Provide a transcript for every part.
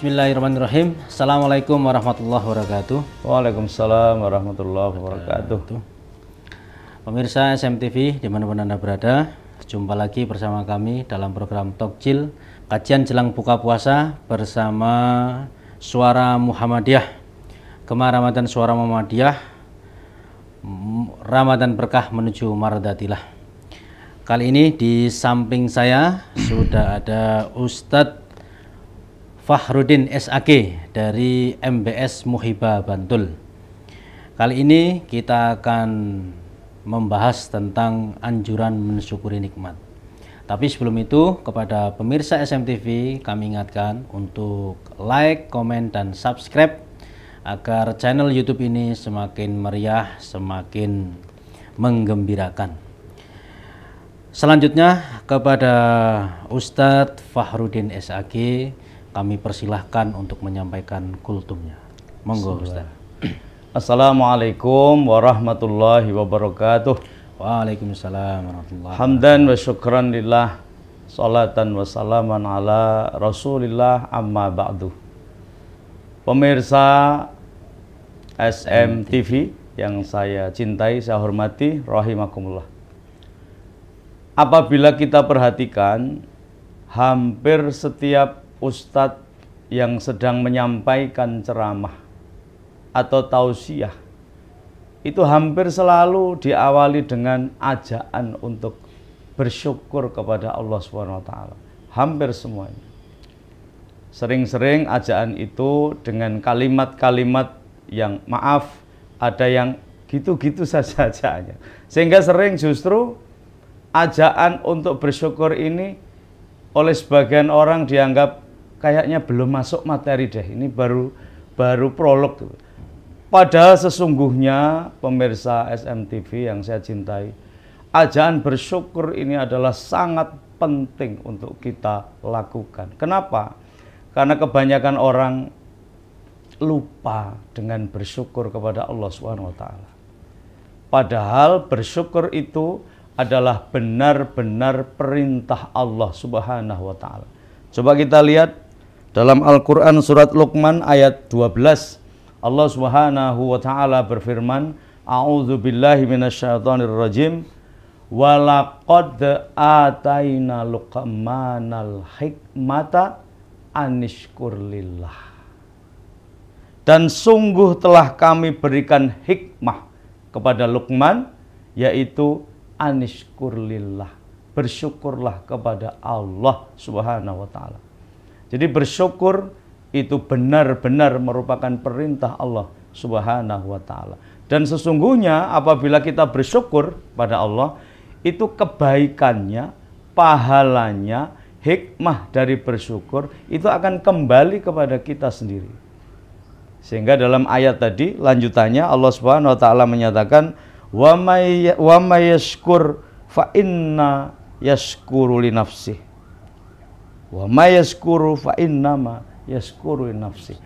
Bismillahirrahmanirrahim. Assalamualaikum warahmatullahi wabarakatuh. Waalaikumsalam warahmatullahi wabarakatuh. Pemirsa SMTV dimanapun Anda berada, jumpa lagi bersama kami dalam program Tokjil, kajian jelang buka puasa bersama Suara Muhammadiyah. Gema Ramadan Suara Muhammadiyah, Ramadan berkah menuju Mardatilah. Kali ini di samping saya sudah ada Ustadz Fahrudin SAG dari MBS Muhibah Bantul. Kali ini kita akan membahas tentang anjuran mensyukuri nikmat. Tapi sebelum itu, kepada pemirsa SMTV kami ingatkan untuk like, komen, dan subscribe agar channel YouTube ini semakin meriah, semakin menggembirakan. Selanjutnya kepada Ustadz Fahrudin SAG kami persilahkan untuk menyampaikan kultumnya. Monggo Ustaz. Assalamualaikum warahmatullahi wabarakatuh. Waalaikumsalam warahmatullahi wabarakatuh. Hamdan wa syukran lillah, salatan wa salaman ala rasulillah, amma ba'du. Pemirsa SMTV yang saya cintai, saya hormati, rahimakumullah. Apabila kita perhatikan, hampir setiap ustadz yang sedang menyampaikan ceramah atau tausiah itu hampir selalu diawali dengan ajaan untuk bersyukur kepada Allah SWT. Hampir semuanya. Sering-sering ajaan itu dengan kalimat-kalimat yang maaf, ada yang gitu-gitu saja ajaannya. Sehingga sering justru ajaan untuk bersyukur ini oleh sebagian orang dianggap kayaknya belum masuk materi deh, ini baru prolog. Padahal sesungguhnya pemirsa SMTV yang saya cintai, ajaan bersyukur ini adalah sangat penting untuk kita lakukan. Kenapa? Karena kebanyakan orang lupa dengan bersyukur kepada Allah SWT. Padahal bersyukur itu adalah benar-benar perintah Allah Subhanahu wa Ta'ala. Coba kita lihat dalam Al-Quran surat Luqman ayat 12, Allah Subhanahu wa Ta'ala berfirman, A'udzu billahi minasyaitonir rajim, wa laqad ataina Luqmanal hikmata anishkur lillah. Dan sungguh telah kami berikan hikmah kepada Luqman, yaitu anishkur lillah, bersyukurlah kepada Allah Subhanahu wa Ta'ala. Jadi bersyukur itu benar-benar merupakan perintah Allah Subhanahu wa Ta'ala. Dan sesungguhnya apabila kita bersyukur pada Allah, itu kebaikannya, pahalanya, hikmah dari bersyukur itu akan kembali kepada kita sendiri. Sehingga dalam ayat tadi lanjutannya Allah Subhanahu wa Ta'ala menyatakan, wa may yashkur fa inna yashkuru li nafsihi. Wa may yashkuru fa innama yashkuru li nafsihi.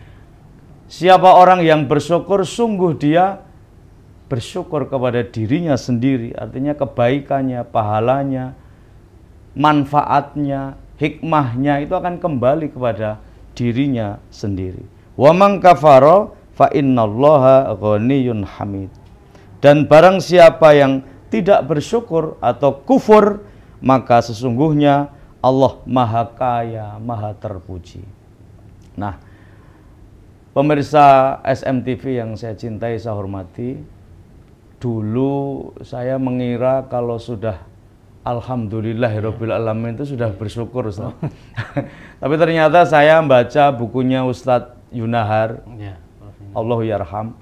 Siapa orang yang bersyukur, sungguh dia bersyukur kepada dirinya sendiri. Artinya kebaikannya, pahalanya, manfaatnya, hikmahnya itu akan kembali kepada dirinya sendiri. Wa man kafara fa innallaha ghaniyyun hamid. Dan barang siapa yang tidak bersyukur atau kufur, maka sesungguhnya Allah maha kaya, maha terpuji. Nah, pemirsa SMTV yang saya cintai, saya hormati, dulu saya mengira kalau sudah alhamdulillahirabbil alamin itu sudah bersyukur, Ustaz. Tapi ternyata saya membaca bukunya Ustadz Yunahar, Allahu yarham,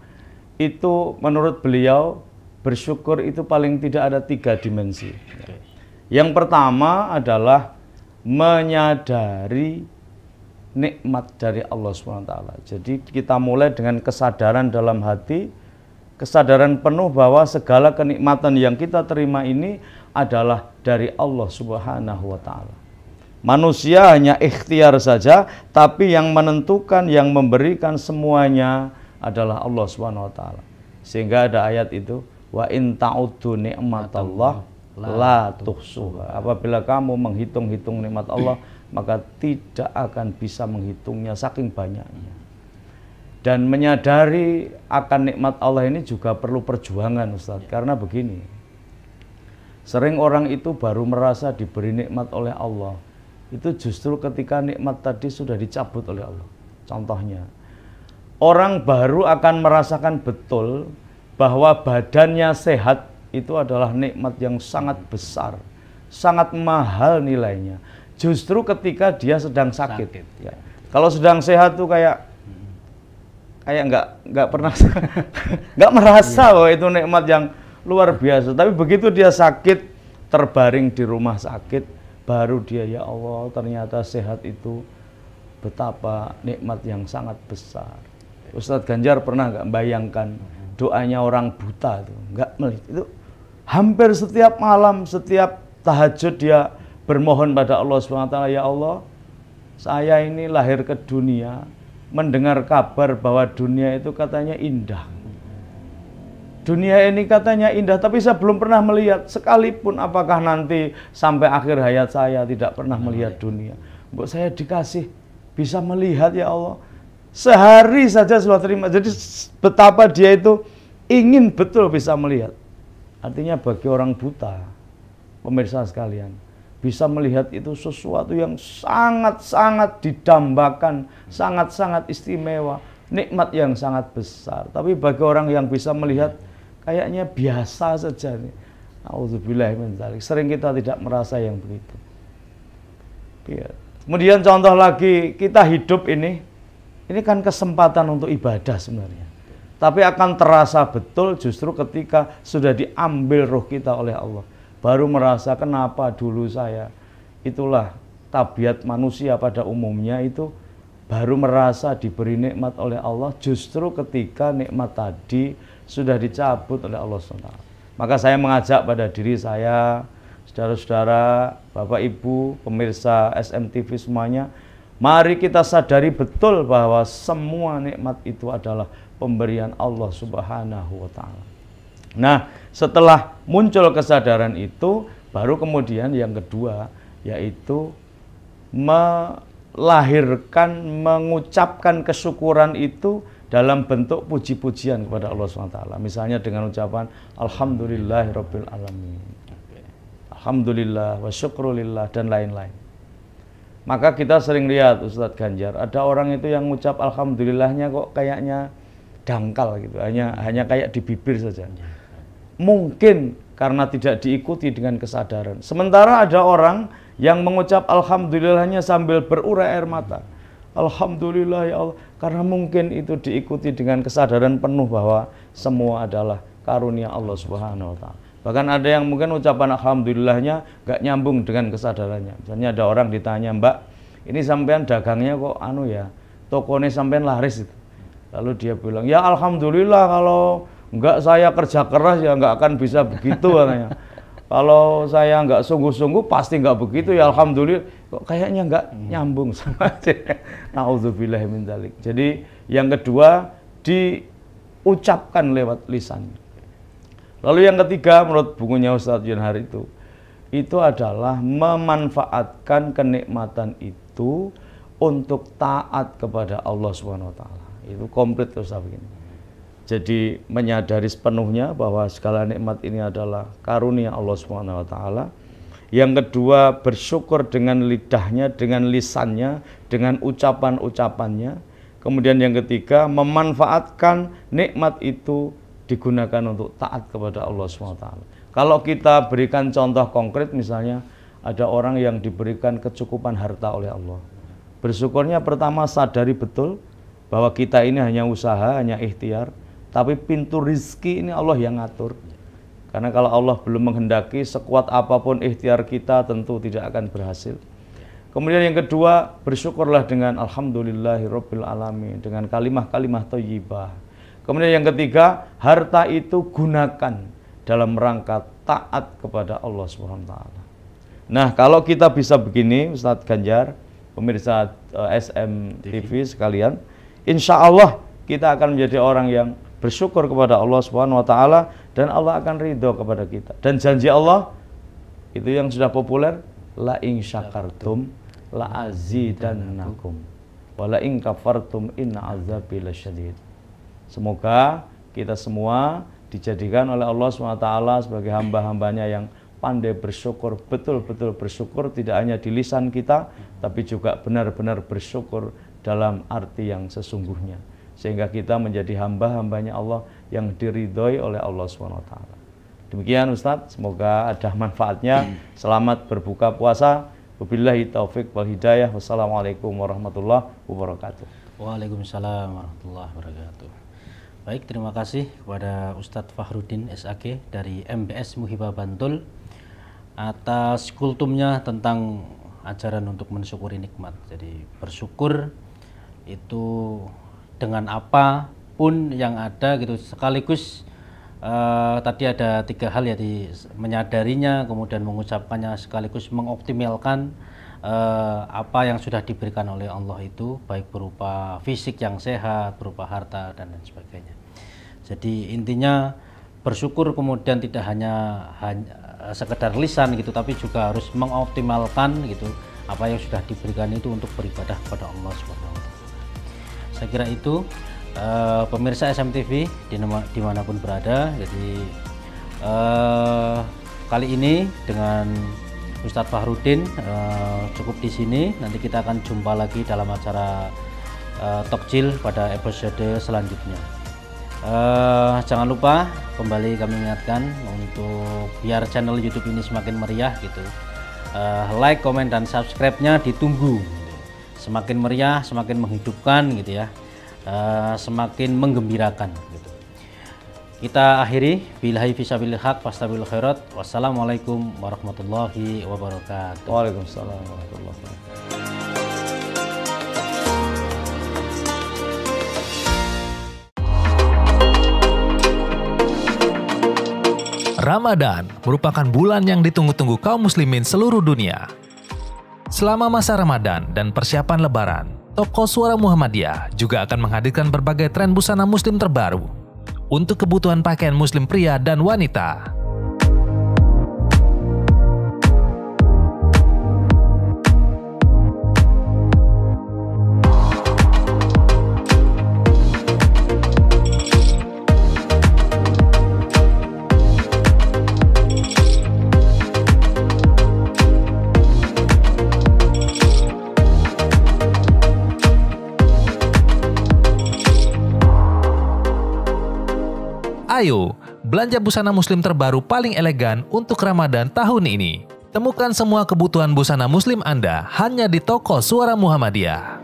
itu menurut beliau bersyukur itu paling tidak ada 3 dimensi. Yang pertama adalah menyadari nikmat dari Allah SWT. Jadi kita mulai dengan kesadaran dalam hati, kesadaran penuh bahwa segala kenikmatan yang kita terima ini adalah dari Allah Subhanahu wa Ta'ala. Manusia hanya ikhtiar saja, tapi yang menentukan, yang memberikan semuanya adalah Allah Subhanahu wa Ta'ala. Sehingga ada ayat itu, wa in ta'uddu ni'matallah la tuhsuha. Apabila kamu menghitung-hitung nikmat Allah, maka tidak akan bisa menghitungnya saking banyaknya. Dan menyadari akan nikmat Allah ini juga perlu perjuangan, Ustaz. Karena begini, sering orang itu baru merasa diberi nikmat oleh Allah itu justru ketika nikmat tadi sudah dicabut oleh Allah. Contohnya, orang baru akan merasakan betul bahwa badannya sehat itu adalah nikmat yang sangat besar, sangat mahal nilainya. Justru ketika dia sedang sakit. Ya. Kalau sedang sehat tuh kayak nggak pernah nggak merasa bahwa itu nikmat yang luar biasa. Tapi begitu dia sakit, terbaring di rumah sakit, baru dia, ya Allah, ternyata sehat itu betapa nikmat yang sangat besar. Ustadz Ganjar pernah nggak bayangkan doanya orang buta itu? Nggak melihat itu. Hampir setiap malam, setiap tahajud dia bermohon pada Allah SWT, ya Allah, saya ini lahir ke dunia, mendengar kabar bahwa dunia itu katanya indah. Dunia ini katanya indah, tapi saya belum pernah melihat. Sekalipun apakah nanti sampai akhir hayat saya tidak pernah melihat dunia. Mbok saya dikasih bisa melihat, ya Allah. Sehari saja sudah terima. Jadi betapa dia itu ingin betul bisa melihat. Artinya bagi orang buta, pemirsa sekalian, bisa melihat itu sesuatu yang sangat-sangat didambakan, sangat-sangat istimewa, nikmat yang sangat besar. Tapi bagi orang yang bisa melihat, kayaknya biasa saja nih. Auzubillah min dzalik. Sering kita tidak merasa yang begitu. Ya. Kemudian contoh lagi, kita hidup ini kan kesempatan untuk ibadah sebenarnya. Tapi akan terasa betul justru ketika sudah diambil ruh kita oleh Allah. Baru merasa kenapa dulu saya, itulah tabiat manusia pada umumnya itu, baru merasa diberi nikmat oleh Allah justru ketika nikmat tadi sudah dicabut oleh Allah SWT. Maka saya mengajak pada diri saya, saudara-saudara, Bapak Ibu, pemirsa SMTV semuanya, mari kita sadari betul bahwa semua nikmat itu adalah pemberian Allah Subhanahu wa Ta'ala. Nah, setelah muncul kesadaran itu, baru kemudian yang kedua, yaitu melahirkan, mengucapkan kesyukuran itu dalam bentuk puji-pujian kepada Allah SWT. Misalnya dengan ucapan Alhamdulillahirabbil alamin, Alhamdulillah wa syukrulillah, dan lain-lain. Maka kita sering lihat, Ustadz Ganjar, ada orang itu yang ngucap Alhamdulillahnya kok kayaknya dangkal gitu, hanya kayak di bibir saja. Mungkin karena tidak diikuti dengan kesadaran. Sementara ada orang yang mengucap Alhamdulillahnya sambil berurai air mata. Alhamdulillah ya Allah, karena mungkin itu diikuti dengan kesadaran penuh bahwa semua adalah karunia Allah Subhanahu wa Ta'ala. Bahkan ada yang mungkin ucapan Alhamdulillahnya gak nyambung dengan kesadarannya. Misalnya ada orang ditanya, Mbak, ini sampean dagangnya kok tokonya sampean laris itu. Lalu dia bilang, ya Alhamdulillah, kalau enggak saya kerja keras ya enggak akan bisa begitu katanya. Kalau saya enggak sungguh-sungguh pasti enggak begitu, ya Alhamdulillah. Kok kayaknya enggak nyambung sama aja. Nauzubillah min dzalik. Jadi yang kedua diucapkan lewat lisan. Lalu yang ketiga menurut bukunya Ustadz Yunhar itu adalah memanfaatkan kenikmatan itu untuk taat kepada Allah Subhanahu wa Ta'ala. Itu komplit Ustaz begini. Jadi menyadari sepenuhnya bahwa segala nikmat ini adalah karunia Allah Subhanahu wa Ta'ala. Yang kedua, bersyukur dengan lidahnya, dengan lisannya, dengan ucapan-ucapannya. Kemudian yang ketiga, memanfaatkan nikmat itu digunakan untuk taat kepada Allah SWT. Kalau kita berikan contoh konkret, misalnya ada orang yang diberikan kecukupan harta oleh Allah. Bersyukurnya pertama sadari betul bahwa kita ini hanya usaha, hanya ikhtiar, tapi pintu rizki ini Allah yang ngatur. Karena kalau Allah belum menghendaki, sekuat apapun ikhtiar kita tentu tidak akan berhasil. Kemudian yang kedua, bersyukurlah dengan Alhamdulillahirabbil alamin, dengan kalimah-kalimah thayyibah. Kemudian yang ketiga, harta itu gunakan dalam rangka taat kepada Allah SWT. Nah, kalau kita bisa begini, Ustadz Ganjar, pemirsa SMTV sekalian, insya Allah kita akan menjadi orang yang bersyukur kepada Allah SWT, dan Allah akan ridho kepada kita. Dan janji Allah itu yang sudah populer, la in syakartum la azidannakum wa la in kafartum inna azabi lasyadid. Semoga kita semua dijadikan oleh Allah SWT sebagai hamba-hambanya yang pandai bersyukur, betul-betul bersyukur, tidak hanya di lisan kita, tapi juga benar-benar bersyukur dalam arti yang sesungguhnya. Sehingga kita menjadi hamba-hambanya Allah yang diridhoi oleh Allah SWT. Demikian Ustadz, semoga ada manfaatnya. Selamat berbuka puasa. Wabillahi taufik wal hidayah. Wassalamualaikum warahmatullahi wabarakatuh. Waalaikumsalam warahmatullahi wabarakatuh. Baik, terima kasih kepada Ustadz Fahrudin SAG dari MBS Muhibah Bantul atas kultumnya tentang ajaran untuk mensyukuri nikmat. Jadi bersyukur itu dengan apapun yang ada gitu, sekaligus tadi ada 3 hal ya, menyadarinya, kemudian mengucapkannya, sekaligus mengoptimalkan apa yang sudah diberikan oleh Allah itu, baik berupa fisik yang sehat, berupa harta dan lain sebagainya. Jadi intinya bersyukur kemudian tidak hanya sekedar lisan gitu, tapi juga harus mengoptimalkan gitu apa yang sudah diberikan itu untuk beribadah kepada Allah Subhanahu wa Ta'ala. Saya kira itu pemirsa SMTV dimanapun berada. Jadi kali ini dengan Ustadz Fahrudin cukup di sini. Nanti kita akan jumpa lagi dalam acara Tokjil pada episode selanjutnya. Jangan lupa kembali kami ingatkan untuk biar channel YouTube ini semakin meriah gitu, like, komen, dan subscribe-nya ditunggu. Semakin meriah, semakin menghidupkan gitu ya, semakin menggembirakan gitu. Kita akhiri billahi fisabilil haq fastabil khairat. Wassalamualaikum warahmatullahi wabarakatuh. Waalaikumsalam warahmatullahi wabarakatuh. Ramadan merupakan bulan yang ditunggu-tunggu kaum muslimin seluruh dunia. Selama masa Ramadan dan persiapan Lebaran, Toko Suara Muhammadiyah juga akan menghadirkan berbagai tren busana muslim terbaru untuk kebutuhan pakaian muslim pria dan wanita. Ayo, belanja busana muslim terbaru paling elegan untuk Ramadan tahun ini. Temukan semua kebutuhan busana muslim Anda hanya di Toko Suara Muhammadiyah.